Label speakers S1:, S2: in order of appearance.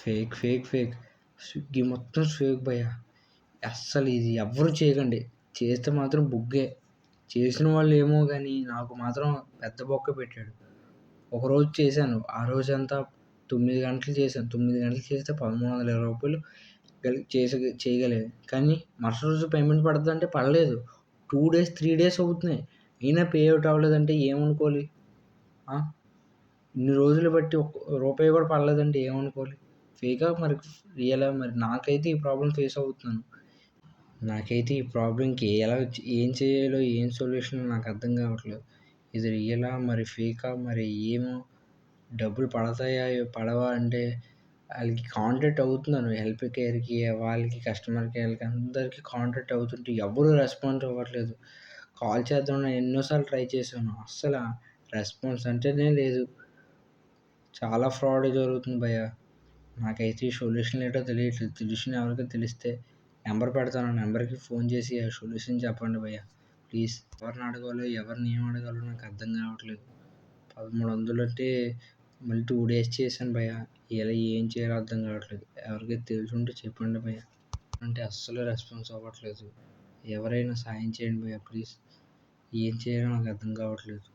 S1: Fake, fake, fake. Swiggy మొత్తం fake భయ్యా. అస్సలు ఇది ఎవ్వరు చేయకండి. చేస్తే మాత్రం బుగ్గే. చేసిన వాళ్ళు ఏమో గానీ నాకు మాత్రం పెద్ద బొక్క పెట్టాడు. ఒకరోజు చేశాను. ఆ రోజంతా 9 గంటలు చేశాను. 9 గంటలు చేస్తే రూ. 1320 చేయగలిగాను. కానీ మరుసటి రోజు పేమెంట్ పడతదంటే పడలేదు. 2 డేస్, 3 డేస్ అవుతున్నాయి. అయినా పే ఔట్ అవ్వలేదంటే ఏమనుకోవాలి? ఆ! ఇన్ని రోజులు బట్టి ఒక్క రూపాయి కూడా పడలేదంటే ఏమనుకోవాలి? ఫేకా మరి రియలా? మరి నాకైతే ఈ ప్రాబ్లమ్ ఫేస్ అవుతున్నాను. నాకైతే ఈ ప్రాబ్లమ్‌కి ఏం చేయాలో, ఏం సొల్యూషనో నాకు అర్థం కావట్లేదు. ఇది రియలా? మరి ఫేకా? మరి ఏమో? డబ్బులు పడతాయా? పడవా? అంటే ఆళ్ళకి కాంటాక్ట్ అవుతున్నాను. హెల్ప్ కేర్‌కి, వాళ్ళకి కస్టమర్ కేర్‌కి అందరికి కాంటాక్ట్ అవుతుంటే ఎవరు రెస్పాన్స్ అవ్వట్లేదు. కాల్ చేద్దామని ఎన్నో సార్లు ట్రై చేశాను. అస్సల రెస్పాన్స్ అంటేనే లేదు. చాలా ఫ్రాడ్ జరుగుతుంది భయ్యా. నాకైతే ఈ సొల్యూషన్ ఏంటో తెలియట్లేదు. తెలిసిన ఎవరికైనా తెలిస్తే నంబర్ పెడతాను. ఆ నంబర్‌కి ఫోన్ చేసి ఆ సొల్యూషన్ చెప్పండి భయ్యా. ప్లీజ్. ఎవరిని అడగాలో, ఎవరిని ఏం అడగాలో నాకు అర్థం కావట్లేదు. 1300 అంటే మళ్ళీ 2 డేస్ చేశాను భయ్యా. ఇలా ఏం చేయాలో అర్థం కావట్లేదు. ఎవరికైనా తెలిసుంటే చెప్పండి భయ్యా. అంటే అస్సలు రెస్పాన్స్ అవ్వట్లేదు. ఎవరైనా సాయం చేయండి భయ్యా ప్లీజ్. ఏం చేయాలో నాకు అర్థం కావట్లేదు.